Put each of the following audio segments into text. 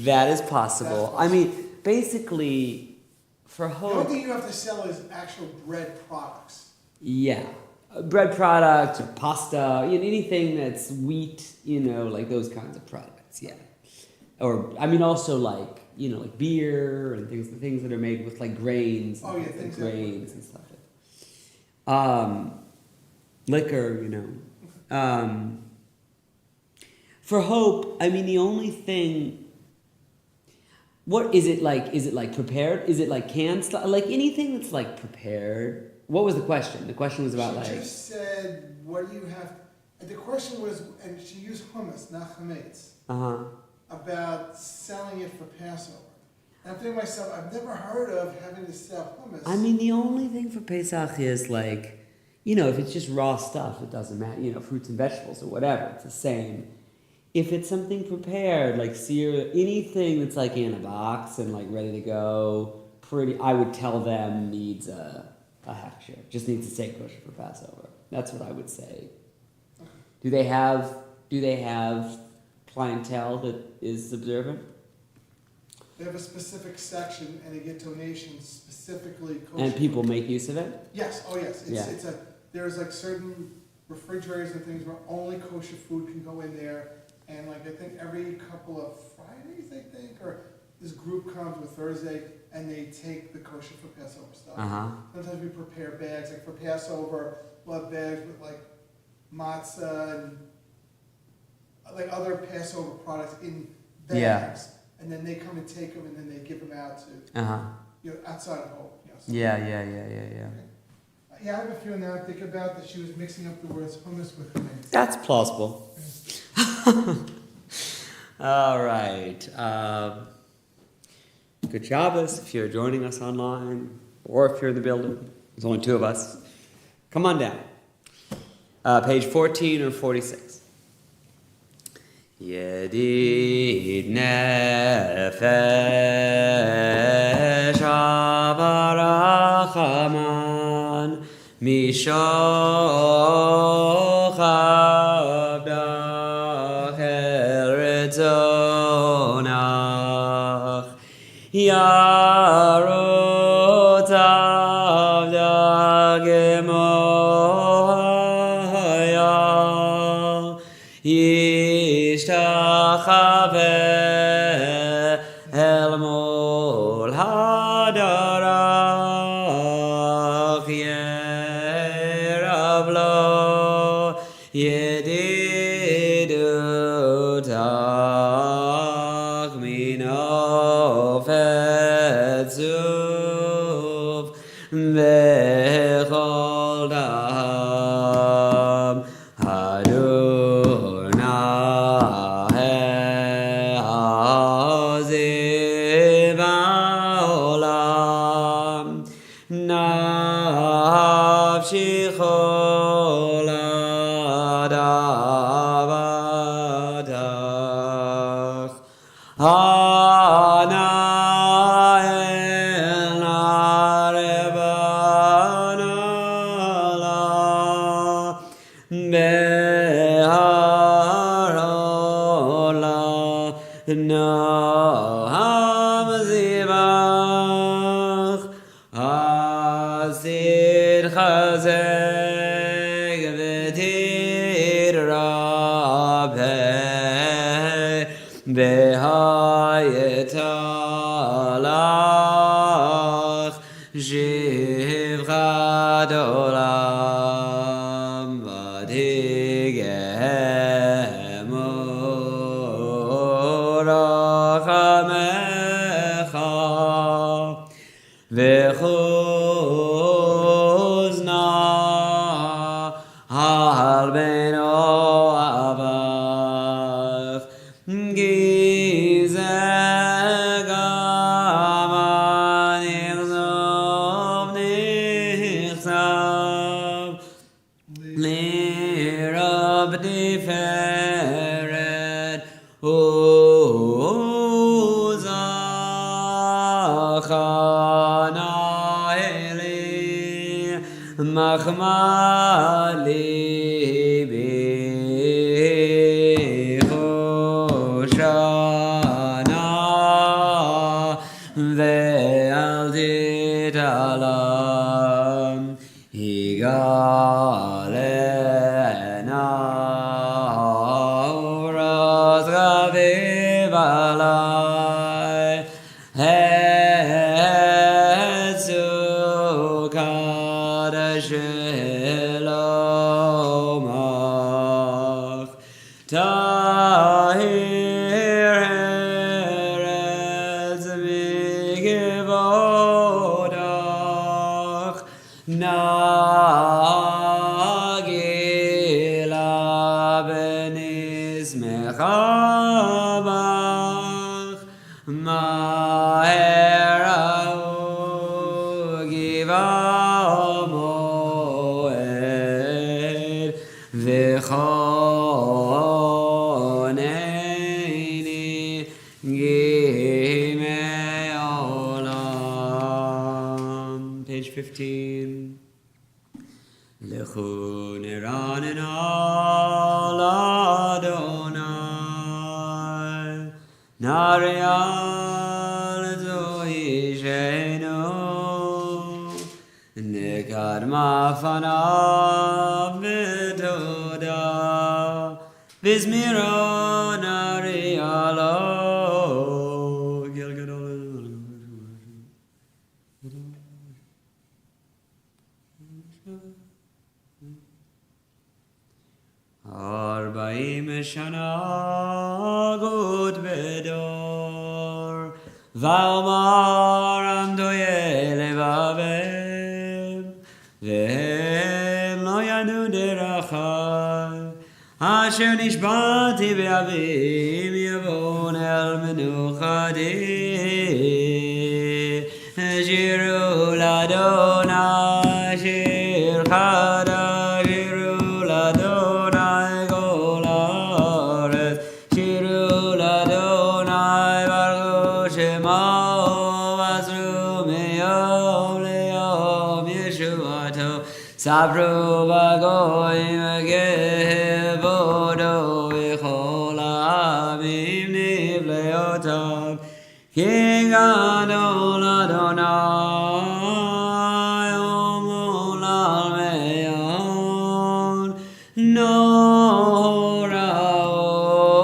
That is possible. I mean, basically, for The hope. only thing you have to sell is actual bread products. Yeah. Bread products or pasta, anything that's wheat, like those kinds of products, yeah. Or, I mean, also like, like beer and things that are made with like grains. Oh, yeah, things grains and stuff like that. Liquor, For hope, I mean, the only thing. What is it like? Is it like prepared? Is it like canned stuff? Like anything that's like prepared? What was the question? The question was about She like. just said, what do you have? And the question was, and she used hummus, not chametz, about selling it for Passover. And I'm thinking to myself, I've never heard of having to sell hummus. I mean, the only thing for Pesach is like, if it's just raw stuff, it doesn't matter. Fruits and vegetables or whatever, it's the same. If it's something prepared, like anything that's like in a box and like ready to go, I would tell them needs a hechsher. Just needs to stay kosher for Passover. That's what I would say. Okay. Do they have clientele that is observant? They have a specific section and they get donations specifically kosher. And people make use of it? Yes, oh yes. Yeah. There's like certain refrigerators and things where only kosher food can go in there. And like I think every couple of Fridays, or this group comes with Thursday and they take the kosher for Passover stuff. Sometimes we prepare bags, like for Passover, we'll have bags with like matzah and like other Passover products in bags. Yeah. And then they come and take them and then they give them out to, outside of home. Yeah. Yeah, I have a feeling now I think about that she was mixing up the words hummus with hummus. That's plausible. All right. Good Shabbos if you're joining us online or if you're in the building. There's only two of us. Come on down. Page 14 or 46. Yedid nefesh avarachaman mishoch avdach eretzonach yarot avdach emohaya Yishtachaveh el mol hadarach yerav lo yedidutach minofet zuv vechol dam Machmali Bichoshana balai Hezu Kadosh Elomach Tahir Eretz Migevodach Nagila Benizmechabach Maherau Giva Moed V'choneini Gimei Olam. Page 15. Lechu niranen al Adonai Narial zoishenu Nekadma fanav v'toda Vizmiro narialo Gil gadol Arbaim shana good bedor Valmar amdoye levavem Vehem lo yanu derachai Asher nishbati be'avim yavon el menuchadi Shiru ladonai shir chada Shiru ladonai kol haaretz Shiru ladonai baruch shemahu Vasru meyom leyom yeshuato Sabru v'goyim gevodo v'chol ha'amim nivleotav King Adon Adonai Omul Almeyon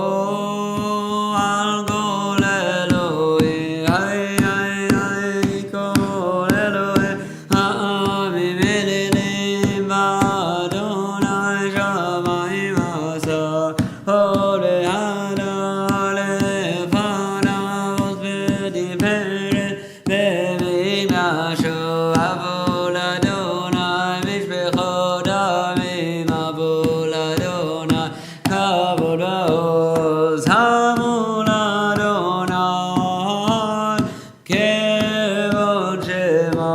Norao Al Kol Eloi Hay Hay Hay Kol Eloi Ha'amim Elilim V'Adonai Shamayim Asa Hore Hada Lefanav V'Diperet V'Migdasho Avol Adonai Mishbechot Amim Avol Adonai Kavod V'Oz Havol Adonai Kevod Shema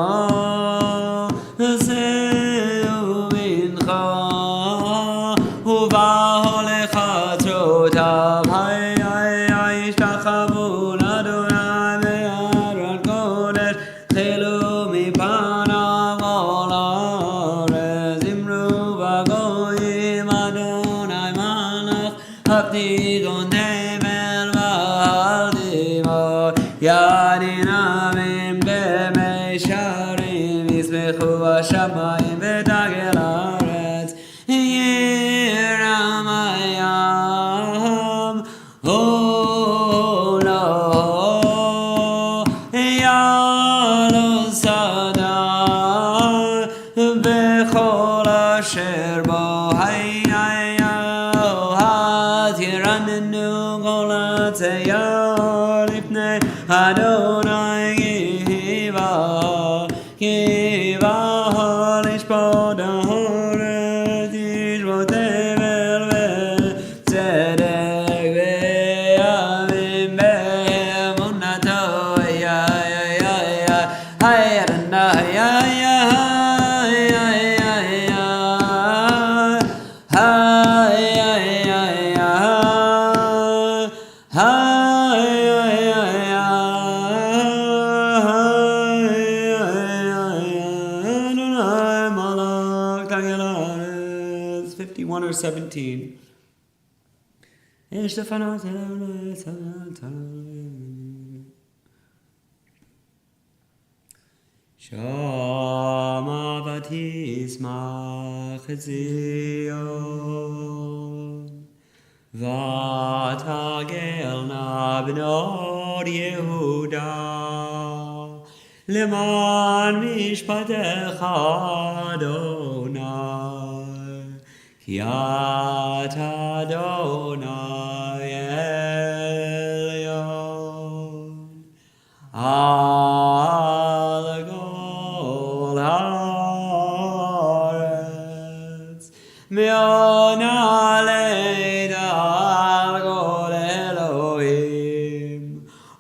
Seu Mincha Uvahol Lechatrotav Hay Hay Hay Shachavol Adonai Ve'aron Kodesh Chelu Mipanav Ol Haaretz Zimru V'Goyim Adonai Malach Haptigon Tevel V'Haldimot Yadin Amim B'mei Sharim Yismechu V'Shamayim V'Tagel Haaretz Yiramayam Olo Yalo Sadai B'chol asher bo Hay Hay Hay Tiranenu Kol Hatzeyar Lifnei Adonai Giva Giva Lishpod Haaretz Yishbot Tevel V'Tzedek V'Yamim B'Emunato Ya Ya Ya Ya Hay Adonai Ya Ya Hay Hay Hay Hay Hay Hay Hay Adonai Malach Tagel Haaretz 51 or 17 Ish Tefanot Eloi Tzal Shama Vatismach Zion Vatagel Na b'not Yehuda leman mishpatecha Adonai ki ata Adonai Elyon al kol haaretz me'ona leida al kol Elohim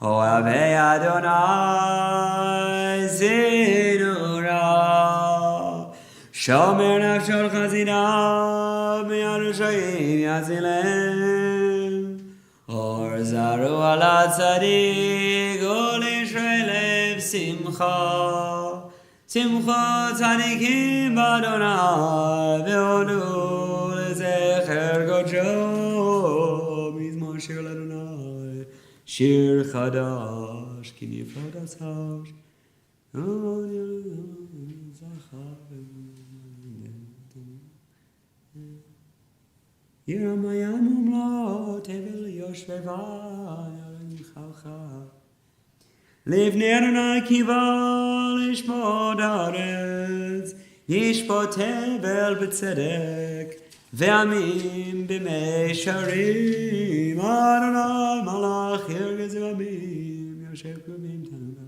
ohavei Adonai zinura shomer nafshol chazina mi'ad rishayim yazilem or zaru ala tzadik ol Yisrael simcha simcha tzadikim b'Adonai ve'olu lezecher godsho mizmor shir l'Adonai shir chadash ki nifrad ashash Yiramayam umlot tevel yoshvevan yarim chalcha Livnei Adonai kiva lishmod haaretz yishpot tevel b'tzedek ve'amim b'mei sharim Adonai malach yirgez v'amim yoshev kruvim tanudai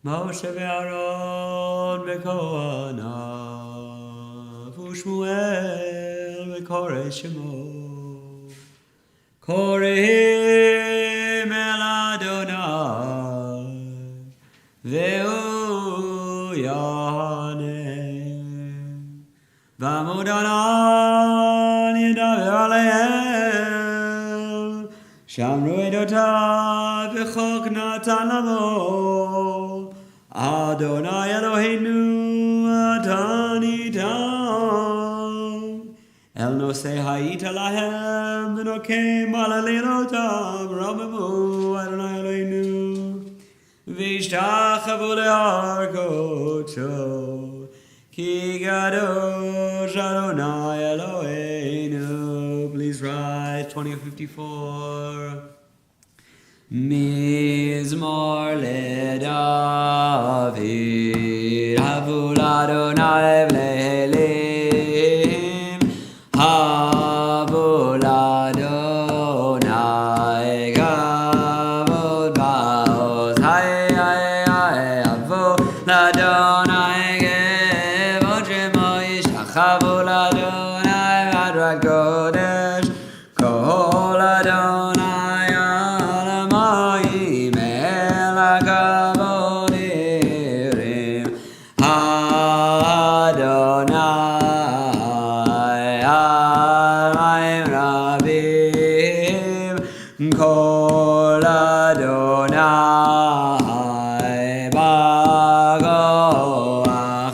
Moshe ve'Aaron bekohanav u'Shmuel bekorei shemo korehim el Adonai ve'u yahanem v'amod anan yedaber alehem shamru edotav v'chok natan lamo Adonai Eloheinu Adonitam El nosei ha'ita lahem v'nokem al alilotam Rabamu Adonai Eloheinu v'ishtachavu lehar kodsho Ki gadosh Adonai Eloheinu Please write 2054 Mizmor leDavid Havul Adonai v'lehelim Havul Adonai Kavod ba'oz Hay hay hay Havul Adonai Kevod Shemo Yishtachavu l'Adonai V'adrat Kodesh Kol Adonai Kol Adonai Bagoach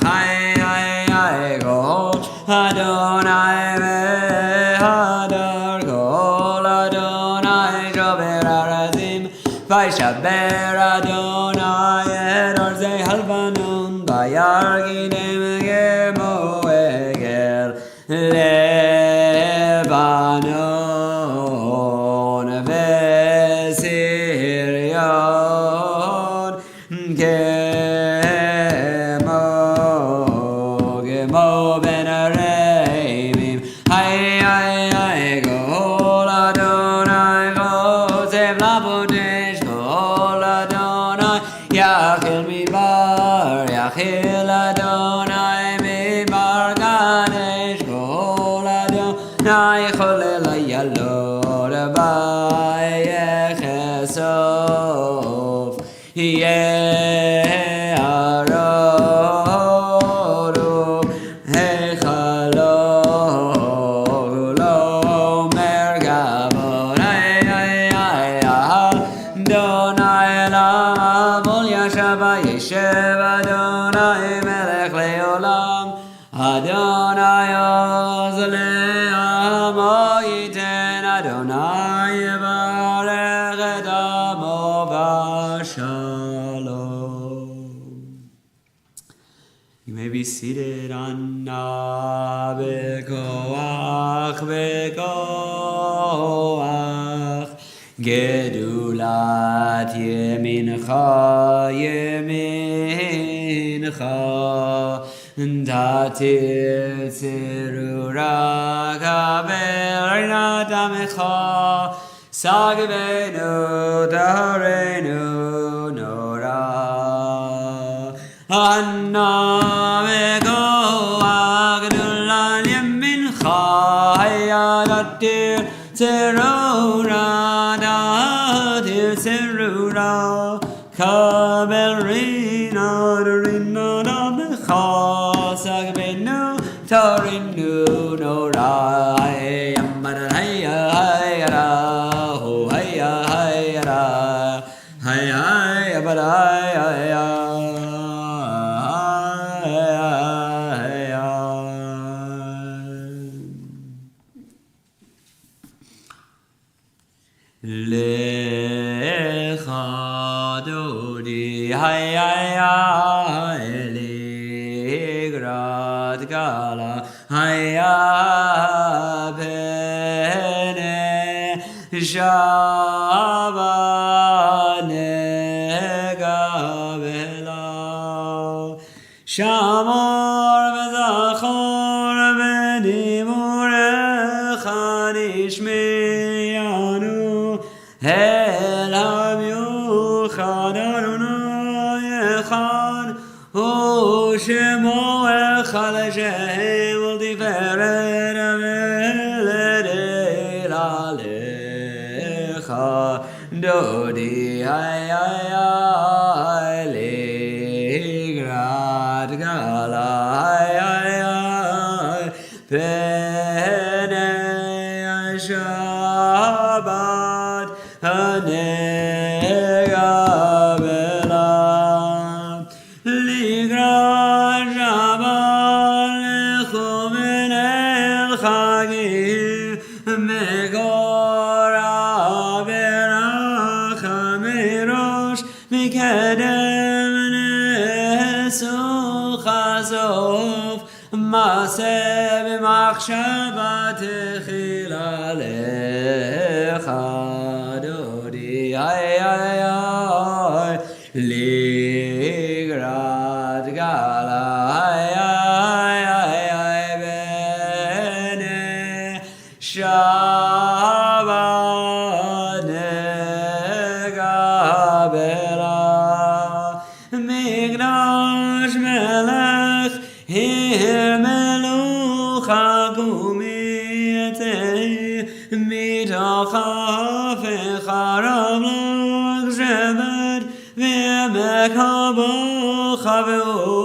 Hay hay hay Kol Adonai Vehadar Kol Adonai Shober Arazim Vaishaber Adonai Et Arzei Halvanon Vayargidem Gemo Egel Lebanon Gemo ben Aramim Hay hay hay Kol Adonai Chosev Labodesh Kol Adonai Yachil Midbar Yachil Adonai Midbar Kadesh Kol Adonai Cholel Yalor Vayechesof Yeshev Adonai Melech Leolam Adonai Oz Le'amo Yiten Adonai Yevarech Et Amo V'Shalom. You may be seated on bekoach bekoach gedulat yemincha yemincha Tatir tzirura kaberina damecha Sagvenu darenu nora Anna mego agdulan yemincha Hayadatir tzirura datir tzirura Kaberina darina damecha Sagvenu tarinu nora Yamara haya hayara Ho haya hayara Haya haya bara haya Lecha dodi haya Eligrat gala haya bene Shabane gabela Shamor v'zachor v'nimurecha nishmeyanu Pelham yuchad Adonai echad Hu shemo echad Hashem u'tiferet ameled alecha Dodi hayay ligrat gala hayay Penei Shabbat Hanega Bela Ligrat Shabbat Lechumen El Chagim Megor Averacha Merosh Mikedem Nesu Chazof Maseh B'machshava Techila Lecha Dodi Hayay Ligrat Gala Hayay Bene Shabbat Negabela Migdash Melech Hir Melucha Gumiyatei Mitocha Fecharav Lach Shevet V'emek Habocha V'hu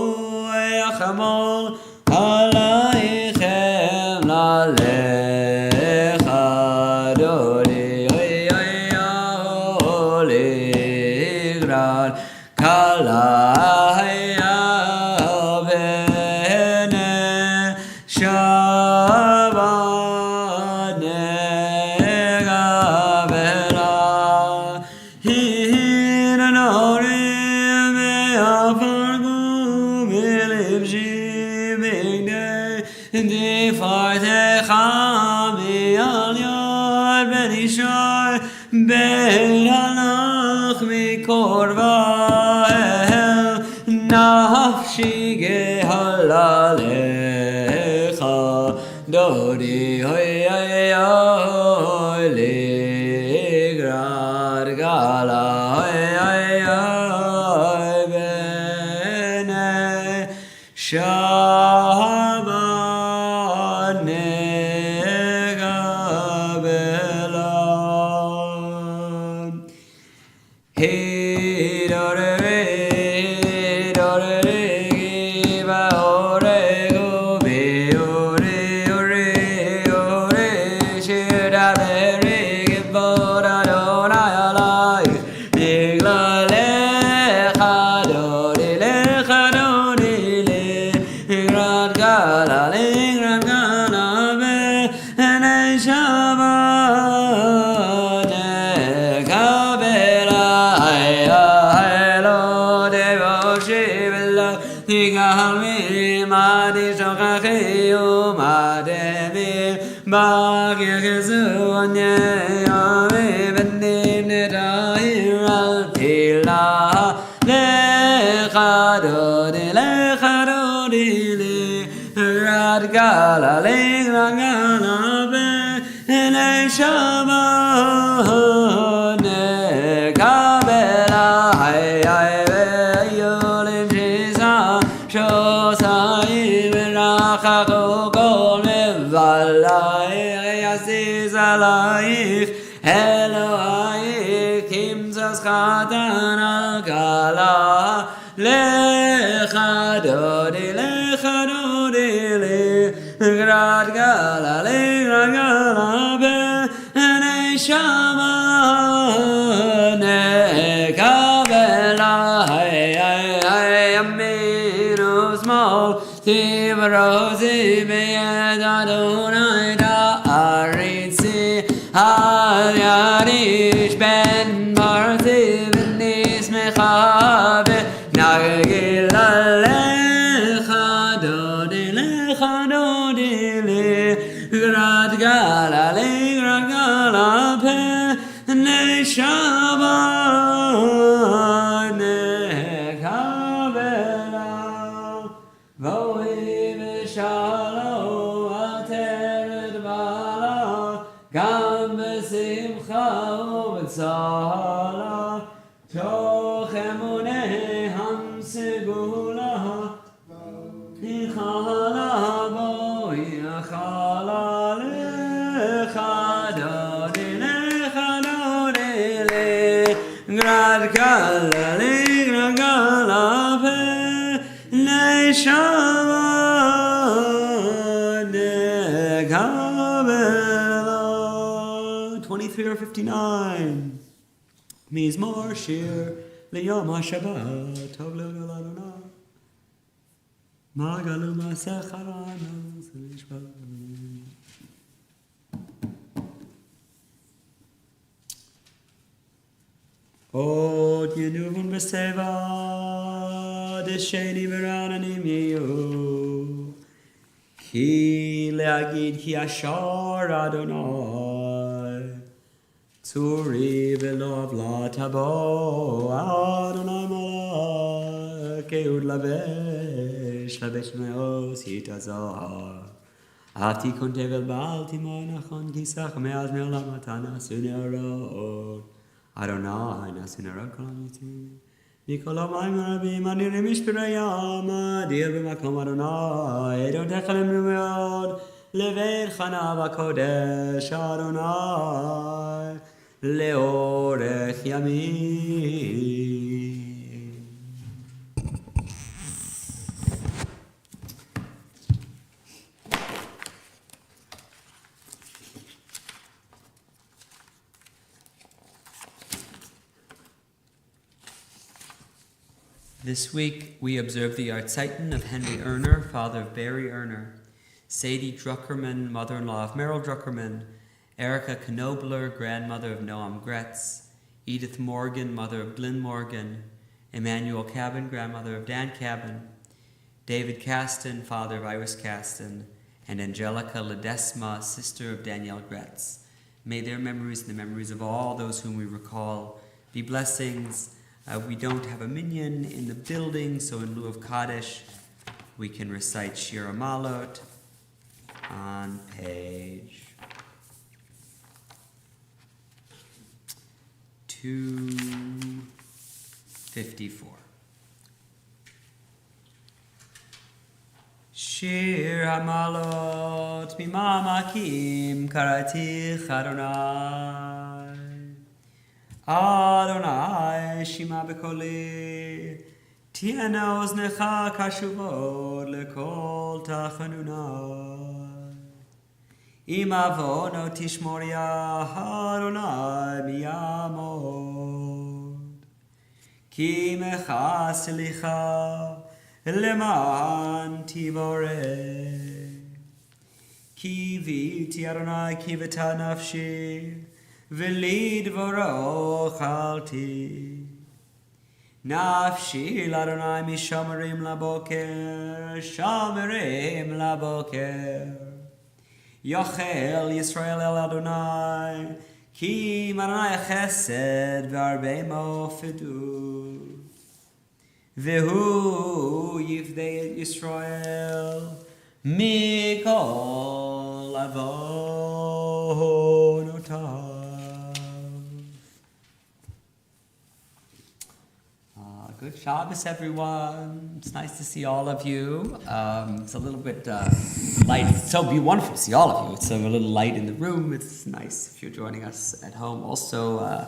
Yachamol Alaichem Lalecha Dodi Ligrat Kala Shabbat negavela Hinanorim me'afargu milibshi b'gdei Difartecha mi'al yad ben ishai Ben halach mikorva el Nafshi gehalalecha Dodi hoy ligrat gala hoy bene Shabbat negabela Bagyegezu anye ame benim nedahir al tila lechadodi le radgala lengrangala be ele shama nekabela ay be yolim jisa shosai verachago kol mevalai yasis alaich Elohai kimzas chatan al gala lechadodi le grad gala le gala be neshama nekabela hay aminu small tivarozi beyad Adonai da aritzi Al-Yarish ben Marti v'nis mechabe Nagil alecha dodi le Grad gala pe Neshama nekabela Vohi v'shalo ateret bala Gam v'simcha u'v'tzala Toch emuneh hamsegula Ichala boi achala lechadodi le Grad gala pe Neshama nekabela 23 or 59. Mizmor shir liyom ha-shabbat tov le'ol Adonai magalu ma'aseh charana s'lishvat. Od yenuvun b'seva d'sheni v'rananim yehu ki le'agid ki ashar Adonai Tzuri v'lo avla tabo Adonai malak eud lavesh me'os yitazah Ati konte vel bal timor nachon kisach me'az me'olam atana sunerot Adonai nasunarot kolam yitzim Nikolam aim rabim anirim ishpirayam adir b'makom Adonai Edon techalem me'od leveil chana v'kodesh Adonai Leorech yamim. This week we observe the Artzeiten of Henry Erner, father of Barry Erner, Sadie Druckerman, mother-in-law of Merrill Druckerman, Erica Knobler, grandmother of Noam Gretz, Edith Morgan, mother of Glyn Morgan, Emmanuel Cabin, grandmother of Dan Cabin, David Caston, father of Iris Caston, and Angelica Ledesma, sister of Danielle Gretz. May their memories and the memories of all those whom we recall be blessings. We don't have a minyan in the building, so in lieu of Kaddish, we can recite Shir Malot on page 254. Shir Hamalot Mimamakim Karatich Adonai Adonai Shima Bekoli Tiena Oznecha Kashuvot Lekol Tachanunai Imavono Tishmoria Adonai Miyamod Ki Mechas Licha Leman Tivore Ki Viti Adonai Ki Vita Nafshi V'li dvoro chalti Nafshi l'Adonai mishomerim laboker Shomerim laboker Yochel Yisrael el Adonai, Ki Adonai chesed v'arbei mofedu. Vehu yivdei Yisrael mikol avonotav. Good Shabbos, everyone. It's nice to see all of you. It's a little bit light. It's so wonderful to see all of you. It's a little light in the room. It's nice if you're joining us at home. Also,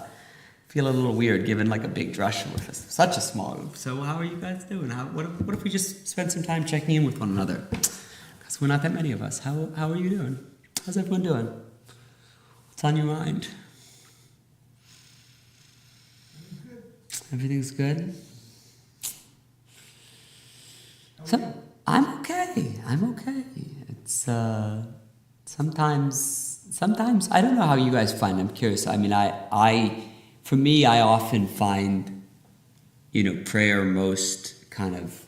feel a little weird given like a big drush with such a small group. So how are you guys doing? What if we just spend some time checking in with one another? Because we're not that many of us. How are you doing? How's everyone doing? What's on your mind? Everything's good? So, I'm okay. It's sometimes I don't know how you guys find it. I'm curious. I mean, for me, I often find, prayer most kind of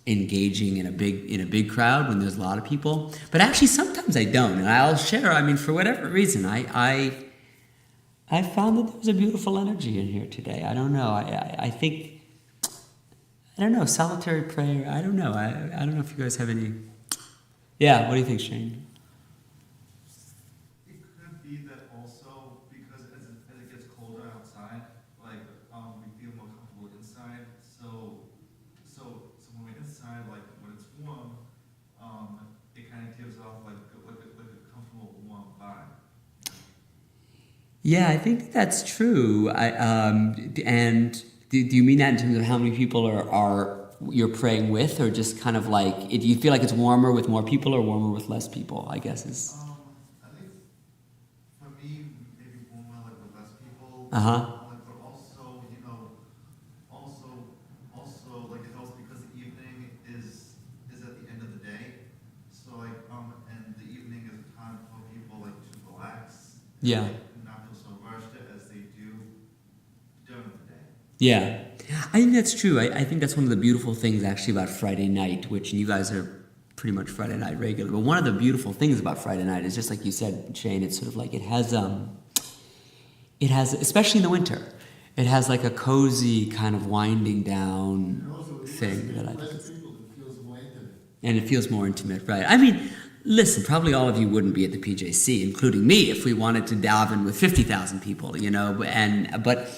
engaging in a big crowd when there's a lot of people. But actually, sometimes I don't, and I'll share. I mean, for whatever reason, I found that there was a beautiful energy in here today. I don't know. I think. I don't know, solitary prayer, I don't know. I don't know if you guys have any... Yeah, what do you think, Shane? It could be that also, because as it gets colder outside, like, we feel more comfortable inside, so when we're inside, like, when it's warm, it kind of gives off, like a comfortable, warm vibe. Yeah, I think that's true. And... Do you mean that in terms of how many people are you're praying with, or just kind of like, do you feel like it's warmer with more people or warmer with less people, I guess is... I think for me, maybe warmer, like with less people. Uh-huh. But also, like it helps because the evening is at the end of the day. So like, and the evening is a time for people like to relax. Yeah. Not feel so rushed as they do during the day. Yeah, I think that's true. I think that's one of the beautiful things actually about Friday night, which you guys are pretty much Friday night regular. But one of the beautiful things about Friday night is just like you said, Shane, it's sort of like it has, especially in the winter, it has like a cozy kind of winding down thing that I think. It feels more intimate. And it feels more intimate, right? I mean, listen, probably all of you wouldn't be at the PJC, including me, if we wanted to daven with 50,000 people, but.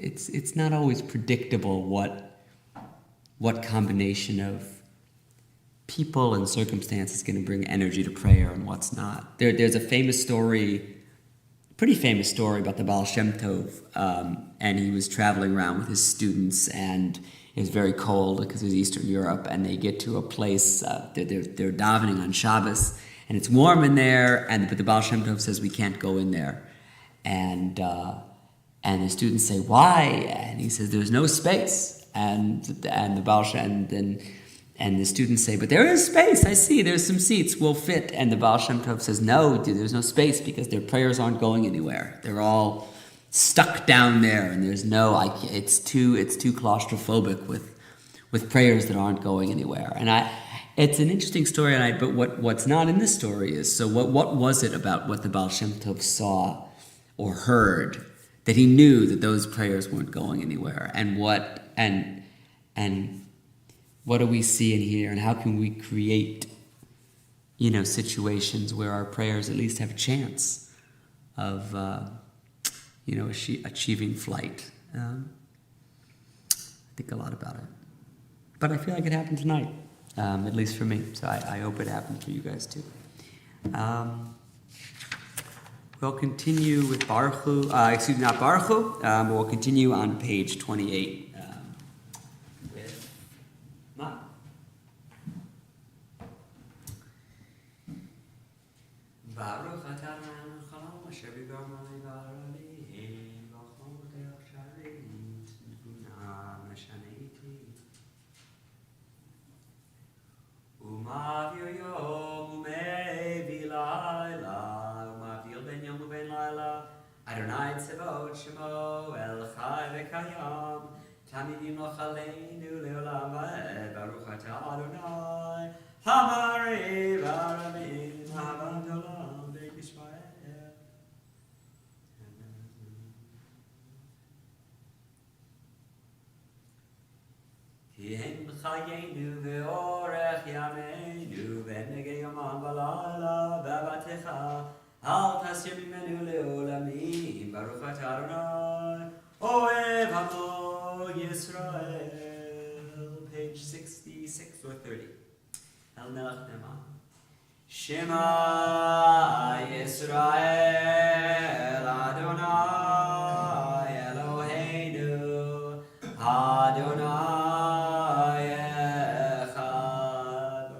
It's not always predictable what combination of people and circumstance is going to bring energy to prayer and what's not. There's a pretty famous story about the Baal Shem Tov, and he was traveling around with his students, and it was very cold because it was Eastern Europe, and they get to a place, they're davening on Shabbos, and it's warm in there, but the Baal Shem Tov says we can't go in there. And the students say, why? And he says, there's no space. And the Baal Shem, and the students say, but there is space. I see. There's some seats. We'll fit. And the Baal Shem Tov says, no, dude, there's no space because their prayers aren't going anywhere. They're all stuck down there, and there's it's too claustrophobic with prayers that aren't going anywhere. And it's an interesting story. But what's not in this story is, so what was it about what the Baal Shem Tov saw or heard that he knew that those prayers weren't going anywhere, and what do we see and hear, and how can we create situations where our prayers at least have a chance of achieving flight. I think a lot about it, but I feel like it happened tonight, at least for me, so I hope it happened for you guys too. We'll continue with Baruch Hu, not Baruch Hu, but we'll continue on page 28 with Ma. Baruch atah Adonai Melech asher b'gam le'aleim v'chol sharit v'nah mashaneiti u'mavir yom u'mevi layla ben yom u'ben layla Adonai tzevot shemo el chai v'kayam tamidim loch aleinu le'olam va'ed Baruch atah Adonai Hamari Varamim Havadolam Beit Israel. Kihem Chayenu ve'orech yameinu ve'negei yomam v'layla ve'avatecha al tasir mimenu le'olamim baruch atah Adonai oev hamo Yisrael. Page 66 or 30. El Melech Ne'eman. Shema Yisrael Adonai Eloheinu Adonai Echad.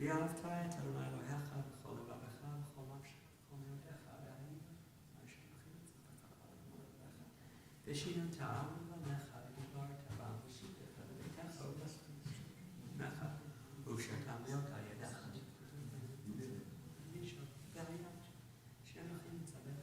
V'ahavta et Adonai Elohecha v'chol levavecha v'chol nafshecha v'chol me'odecha v'ahavta Hashem Elohecha v'shinota v'lecha v'dibarta b'am v'shitecha v'beitecha v'lecha v'ushatam leota yedecha v'yishon v'ayat she'anochim tzadeh.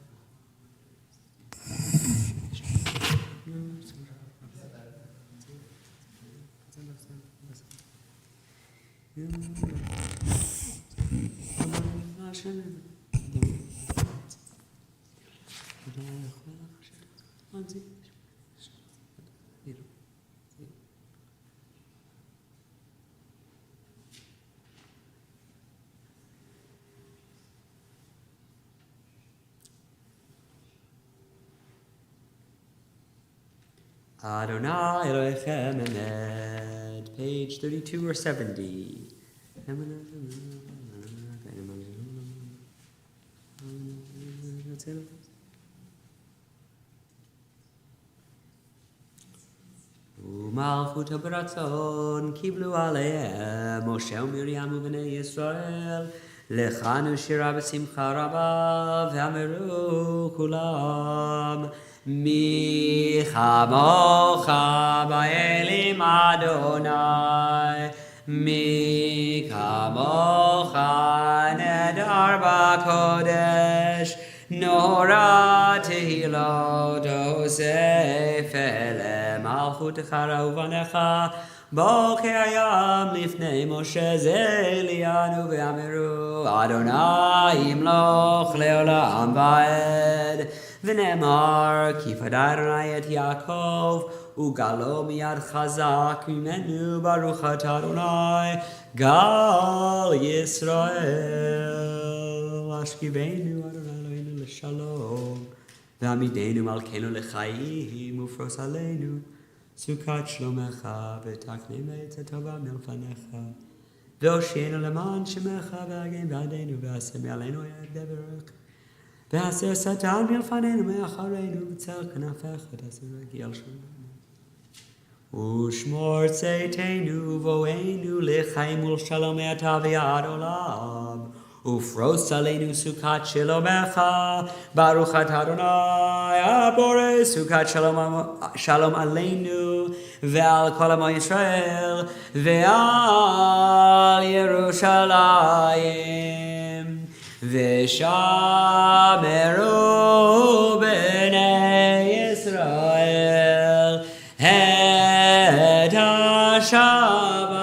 Adonai Elohechem Emed, page 32 or 70. Umalchut habaratzon kiblu alehem Moshe uMiriam u'bnei Yisrael lechanu shira b'simcha rabba v'ameru kulam mi chamocha ba'elim Adonai mi chamocha nedar b'kodesh nora tehilot osef ele malchutecha ra'uvanecha bokei hayam lifnei Moshe zelianu ve'ameru Adonai imloch leolam va'ed v'nemar ki fadai Adonai et Yaakov ugalo miyad chazak mimenu baruch atah Adonai gal Yisrael ashkivenu Adonai Eloheinu l'shalom v'amidenu malkeinu l'chaim ufros aleinu sukat shlomecha v'taknem etz tova milfanecha v'osheinu leman shemecha v'agim v'adeinu v'asem yaleinu yad deverach v'aser satan milfanenu me'achareinu v'tzel kanafecha v'aser agiel shalom ushmor tzeitenu vo'einu l'chaim u'shalom eta v'yad olam ufros aleinu sukat shlomecha baruch atah Adonai abore sukat shalom aleinu ve'al kol amo Yisrael ve'al Yerushalayim ve'shameru b'nei Yisrael et ha-Shabbat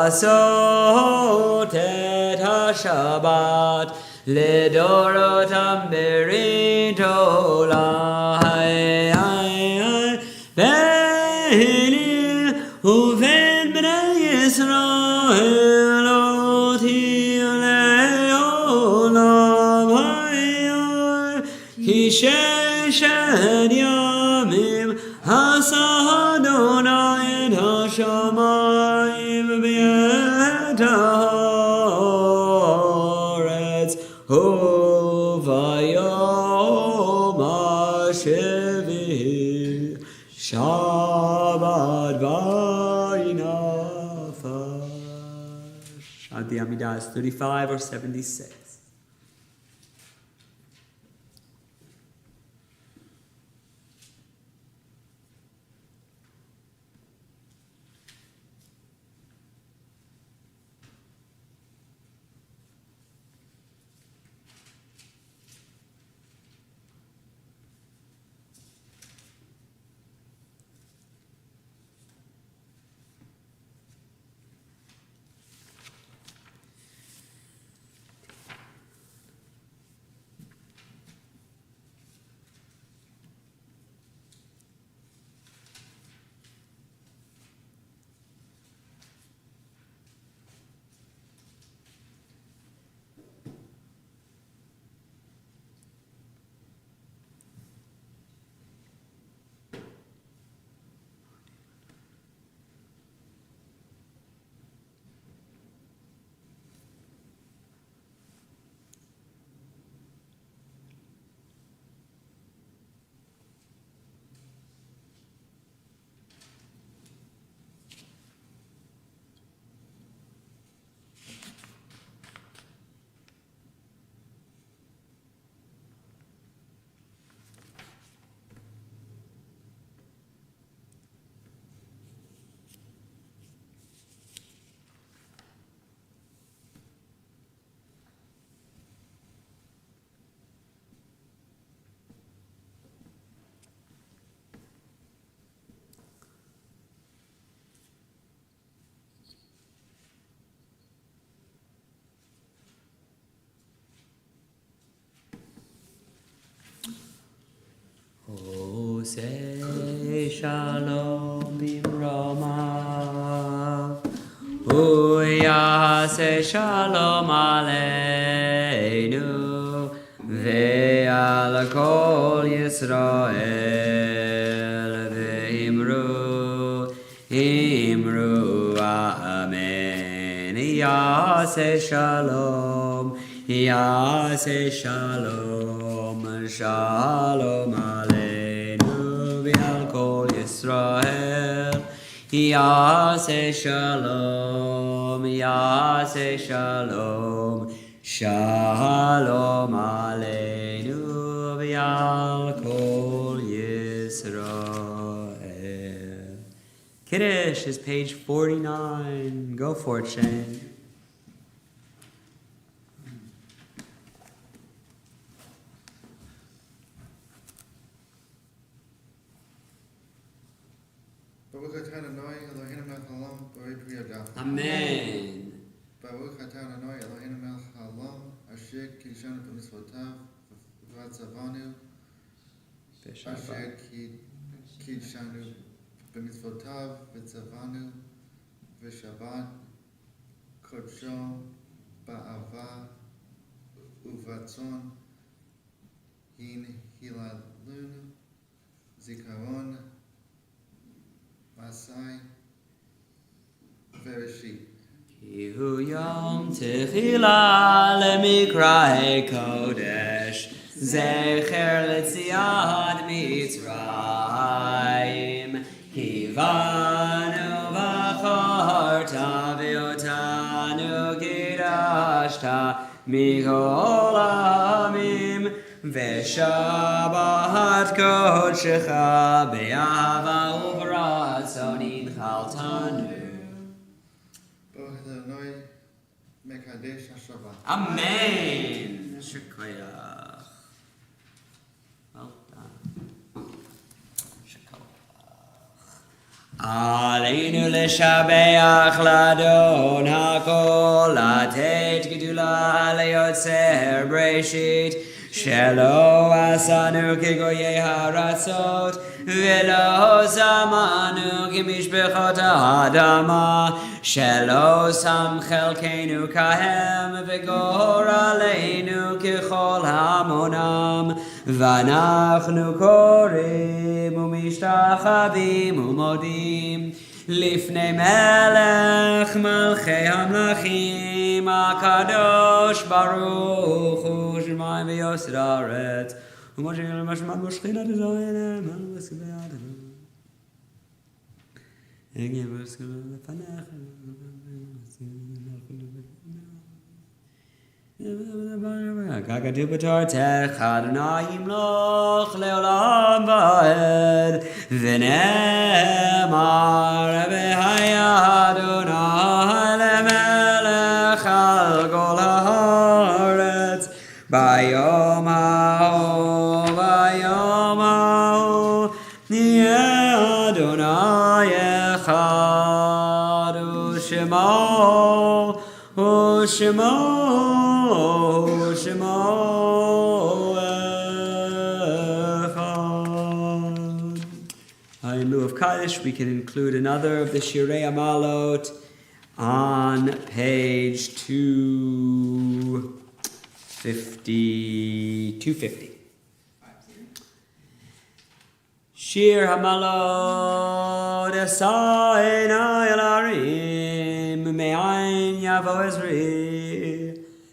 לעשות את השבת לדורותם ברית עולם ביני ובין בני ישראל אותי לעולם כי ששת ימים עשה אדוני את השמיים ואת הארץ וביום השביעי שבת וינפש. At the Amidah is 35 or 76. shalom bimromav. Hu yaseh shalom aleinu ve'al kol Yisrael ve'imru amen. Yaseh shalom shalom aleinu ve'al kol Yisrael. Yaseh shalom shalom aleinu ve'al kol Yisrael. Kiddush is page 49. Go for it, Shane. Amen. Baruch atah Adonai Eloheinu melech haolam, asher kiddushanu b'mitzvotav v'atzavanu, asher kiddushanu b'mitzvotav v'atzavanu, v'shabbat kodsho ba'ava uvatzon hilalunu zikaron masai vereshit. Kihu yom techila lemikrae kodesh, zecher letziat Mitzrayim, kivanu v'charta v'otanu kidashta mikol ha'amim, v'shabbat kodshecha be'ahava u'v'ratzon inchaltanu. Amen. Shukriya. Well done. Aleinu leshabeach ladon hakol, latet gedula leyotzer breshit, shelo asanu kegoyei haratzot, velo zamanu kimishbechot ha'adama, shelo sam chelkeinu kahem, v'gor aleinu kechol hamonam, v'anachnu korim umishtachavim umodim, lifnei melech malchei hamlachim, akadosh baruch hu shemayim v'yosed haaretz, u'moshe l'mashmat moshchinat zoyelem al-v'skeveyadem. Kakadu b'tortech Adonai yimloch leolam va'ed, v'nemar v'haya Adonai lemelech al kol haaretz, bayom ha'hu yeh Adonai echad, u'shemo echad. In lieu of Kaddish, we can include another of the Shirei Amalot on page 250. Shir Hamalot Esaina Elarim Me'ain Yavo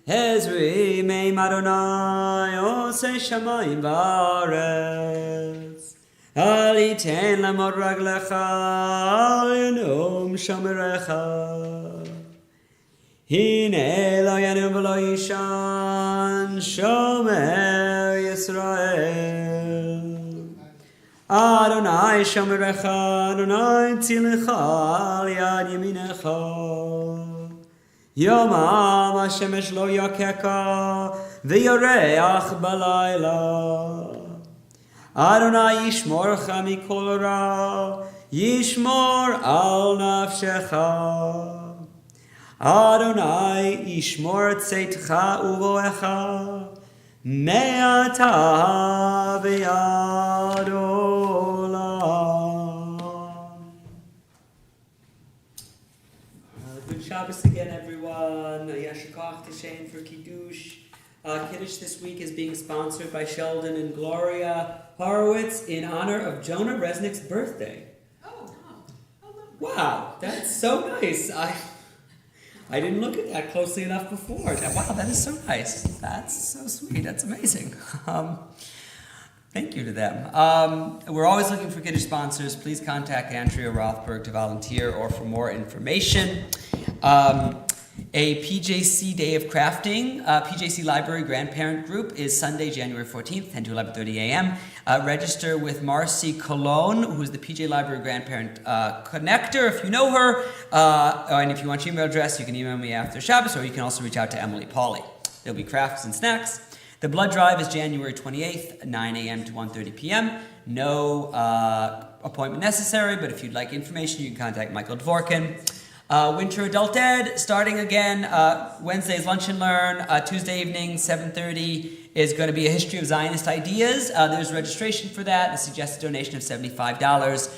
Ezri Me'im Adonai Osei Shamayim V'aretz Al Yiten Lamod Raglecha Al Yanum Shomerecha Hine Lo Yanum V'lo Yishan Shomer Yisrael Adonai Shomerecha Adonai Tzilecha Al Yad Yeminecha Yomam Hashemesh Lo Yakeka V'yoreach Balayla Adonai Yishmorcha Mikol Ra Yishmor Al Nafshecha Adonai Yishmor Tzeitcha Uvoecha Me'ata V'yad Olam Shabbos again, everyone. Yasher Koach T'Shein for Kiddush. Kiddush this week is being sponsored by Sheldon and Gloria Horowitz in honor of Jonah Resnick's birthday. Oh, lovely. Wow, that's so nice. I didn't look at that closely enough before. Wow, that is so nice. That's so sweet. That's amazing. Thank you to them. We're always looking for Kiddush sponsors. Please contact Andrea Rothberg to volunteer or for more information. A PJC Day of Crafting, PJC Library Grandparent Group is Sunday, January 14th, 10 to 11:30 a.m. Register with Marcy Cologne, who's the PJ Library Grandparent Connector, if you know her. And if you want your email address, you can email me after Shabbos, or you can also reach out to Emily Pauley. There'll be crafts and snacks. The blood drive is January 28th, 9 a.m. to 1:30 p.m. No appointment necessary, but if you'd like information, you can contact Michael Dvorkin. Winter Adult Ed, starting again. Wednesday's Lunch and Learn. Tuesday evening, 7:30, is going to be a history of Zionist ideas. There's registration for that, a suggested donation of $75.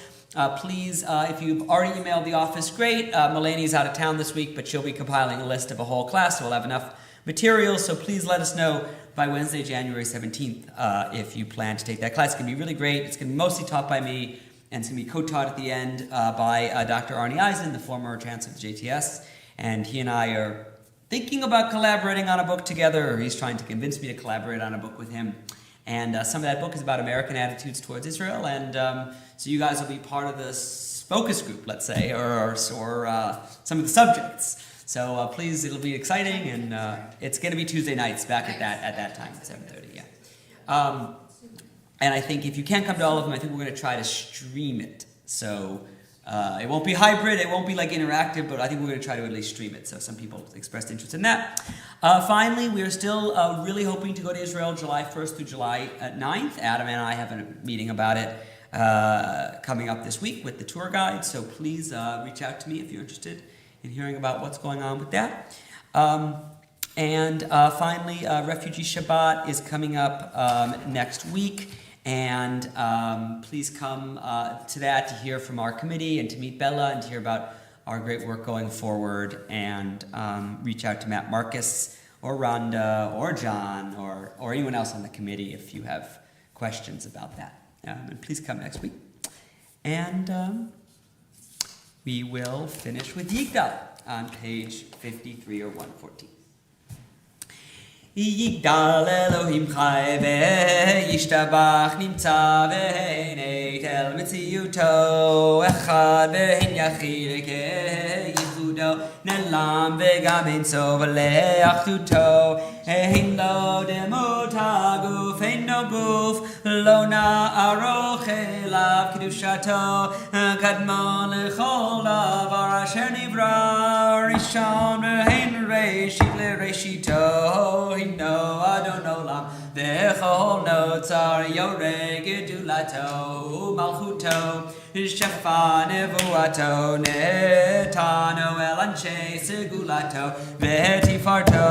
Please, if you've already emailed the office, great. Melanie's out of town this week, but she'll be compiling a list of a whole class, so we'll have enough material. So please let us know by Wednesday, January 17th, if you plan to take that class. It's going to be really great. It's going to be mostly taught by me, and it's going to be co-taught at the end by Dr. Arnie Eisen, the former chancellor of the JTS. And he and I are thinking about collaborating on a book together, or he's trying to convince me to collaborate on a book with him. And some of that book is about American attitudes towards Israel. And so you guys will be part of this focus group, let's say, or some of the subjects. So please, it'll be exciting, and it's going to be Tuesday nights back at that time, 7:30. Yeah. And I think if you can't come to all of them, I think we're going to try to stream it. So it won't be hybrid, it won't be like interactive, but I think we're going to try to at least stream it. So some people expressed interest in that. Finally, we are still really hoping to go to Israel July 1st through July 9th. Adam and I have a meeting about it coming up this week with the tour guide. So please reach out to me if you're interested in hearing about what's going on with that. And finally, Refugee Shabbat is coming up next week. And please come to that to hear from our committee and to meet Bella and to hear about our great work going forward. And reach out to Matt Marcus or Rhonda or John or anyone else on the committee if you have questions about that. And please come next week. And we will finish with Yigdal on page 53 or 114. Yigdal Elohim chai v'yishtabach nimtza v'heineit el metziuto echad v'hein yachid ke'yichudo nelam v'gam ein sof le'achduto ein lo demot haguf ein no guf lo na'aroch elav kedushato kadmon lechol davar asher nivra rishon v'hein reshit le'reshito no Adon Olam V'chol Notzar Yoreh Gedulato Malchuto Shefa Nevuato Netano El Anshe Segulato V'tifarto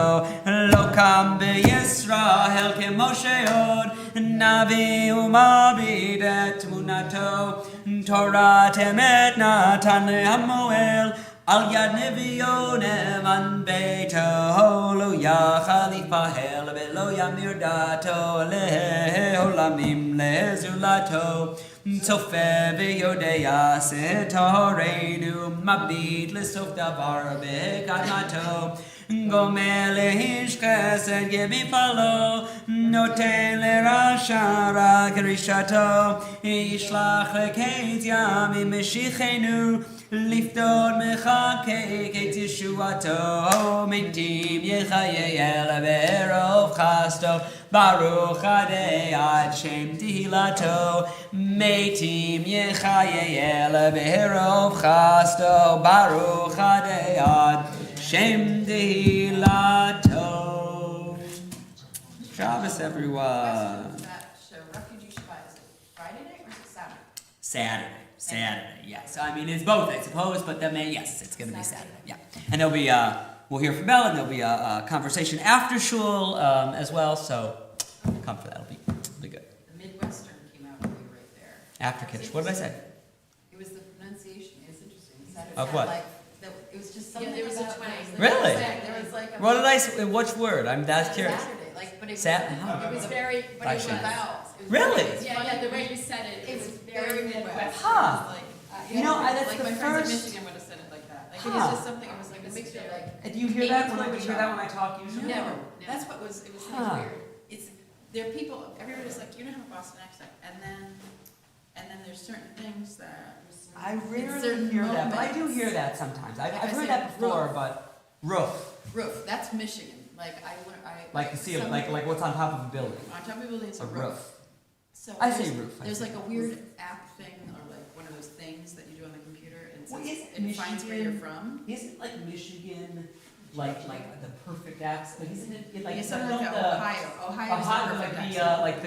Lokam B'Yisrael K'Moshe Od Navi Umabid Et Munato Torah Temet Natan Le'Hamoel Al Yad Nevio Nevan Beito Lo Ya Khalifa Hel Velo Yamir Dato Le Olamim Le Zulato Sofe V'Yodea Setoreinu Mabid L'Sof Davar Be'Kadmato Gomel Lehish Chesed Yevifalo Noten L'Rasha Ra Kerishato Yishlach L'Keit Yamim Meshichenu Lifton mechake ket Yeshuato Meitim Yechayel Verov Chasto Baruch Adei Ad Shem Tihilato Meitim Yechayel Verov Chasto Baruch Adei Ad Shem Tihilato. Shabbos, everyone. That show, Refugee Shabbat, is it Friday night or is it Saturday? Saturday, yes. I mean, it's both, I suppose, but then, yes, it's going to be Saturday, yeah. And there'll be, we'll hear from Bella, and there'll be a conversation after shul as well, so come for that, it'll be good. The Midwestern came out really right there. After Kiddush, what did I say? It was the pronunciation, it's interesting. It sounded Of what? like, it was just something there was a about. twang. Really? There was like a. What did I say? Which word? That's curious. Saturday, like, but it was. Sat- It was very, But I it was should- vowels. It was Really? it's yeah, funny. yeah, the way you said it, It it was was very very Midwestern. Huh. It was like, You know, that's like the my friends in first. Michigan would have said it like that. Like, it Huh. was just something, it was like Like a a mixture mixture, of like. like. Do you hear Maybe that it's when what I we hear that when I talk usually? Never. No. That's what was, it was Huh. like weird. It's, there are people, everybody's like, you don't have a Boston accent, and then there's certain things that. I in rarely certain hear that, but I do moments. hear that sometimes. I've Like I heard say that before, roof. but roof, Roof, that's Michigan, like I learned, like the seal, some- like what's on top of a building. On top of a building, it's A a roof. roof. So I say there's- roof. I There's say like a roof. weird app thing, or like one of those things that you do on the computer, and Well, says, isn't it finds where you're Michigan- from. Isn't like Michigan like the perfect accent? Like isn't it like It's don't something like the Ohio, Ohio's Ohio, the like perfect the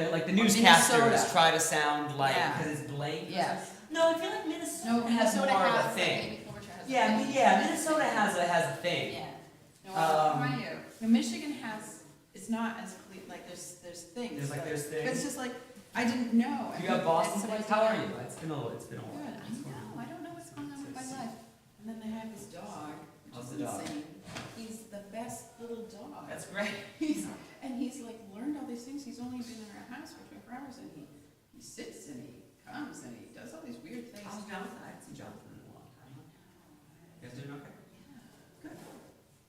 accent. like the newscasters Minnesota. try to sound like Yeah. because it's Blake. Yes. No, I feel like Minnesota No, has Minnesota more of a has, thing. maybe Clovershire has a Yeah, thing. Minnesota has a thing. Yeah. No, Um, Ohio. No, Michigan has, it's not as clear, like there's things. There's like but- there's But it's things. just like, I didn't know. Do you have Boston And things? so I How are did- you? It's been a while. Good, I don't know what's going on with my life. And then they have this dog, How's which the is dog? insane. He's the best little dog. That's great. He's like learned all these things. He's only been in our house for 24 hours, and he sits and he comes and he does all these weird things. How's Jonathan? I haven't seen Jonathan in a long time. You guys doing okay? Good.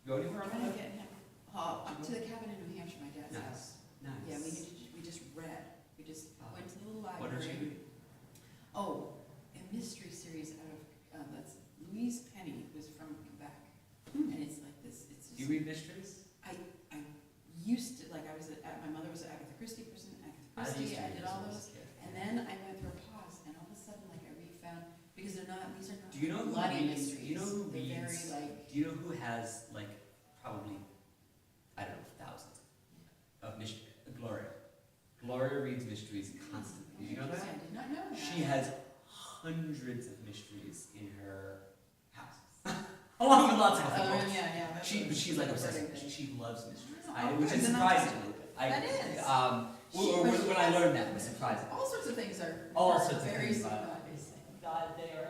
Go anywhere I'm on gonna that? get him up to the cabin in New Hampshire, my dad's house. Nice. Nice. Yeah, we just read. We just went to the little What did library. you read? Oh, a mystery series out of that's Louise Penny, who's from Quebec, and it's like this. It's Do you just, read mysteries? I used to like I was at my mother was an Agatha Christie person. Agatha Christie, I did all those, and then I went through a pause, and all of a sudden like I refound because these are not Do you know who bloody reads? mysteries. Do you know who They're reads? very like Do you know who has like probably I don't know thousands of mysteries? Gloria. Gloria reads mysteries constantly. Did you know that? I did not know that. She has hundreds of mysteries in her house, along with lots of other Oh books. yeah. But She's like obsessed. recording thing. She loves mysteries, Oh, which good, is then I'll surprising. That is. When I learned that, it was surprising. All sorts of things are All sorts of very things. surprising. God, they are